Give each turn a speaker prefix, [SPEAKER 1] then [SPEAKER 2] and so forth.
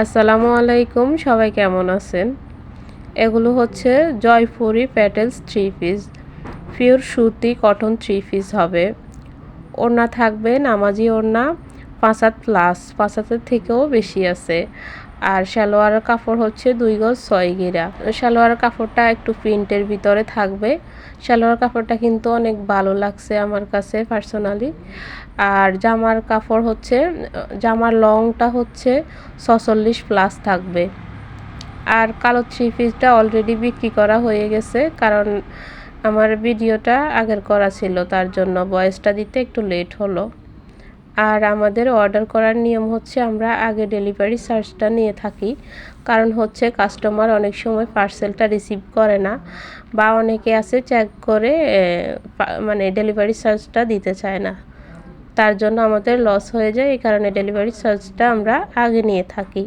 [SPEAKER 1] আসসালামু আলাইকুম, সবাই কেমন আছেন? এগুলো হচ্ছে Jaipuri petals three piece, pure সুতি কটন থ্রি পিস হবে। ওড়না থাকবে নামাজি ওড়না, 5 হাত প্লাস, 5 হাতের থেকেও বেশি আছে। আর সালোয়ারের কাপড় হচ্ছে 2 গজ 6 গিরা। সালোয়ারের কাপড়টা একটু প্রিন্টের ভিতরে থাকবে। সালোয়ার কাপড়টা কিন্তু অনেক ভালো লাগছে আমার কাছে পার্সোনালি। আর জামার কাপড় হচ্ছে জামার লংটা হচ্ছে 46 প্লাস থাকবে। আর কালো থ্রি পিসটা অলরেডি বিক্রি করা হয়ে গেছে, কারণ আমার ভিডিওটা আগের করা ছিল, তার জন্য ভয়েসটা দিতে একটু লেট হলো। আর আমাদের অর্ডার করার নিয়ম হচ্ছে আমরা আগে ডেলিভারি চার্জটা নিয়ে থাকি, কারণ হচ্ছে কাস্টমার অনেক সময় পার্সেলটা রিসিভ করে না, বা অনেকে আছে চেক করে মানে ডেলিভারি চার্জটা দিতে চায় না, তার জন্য আমাদের লস হয়ে যায়। এই কারণে ডেলিভারি চার্জটা আমরা আগে নিয়ে থাকি।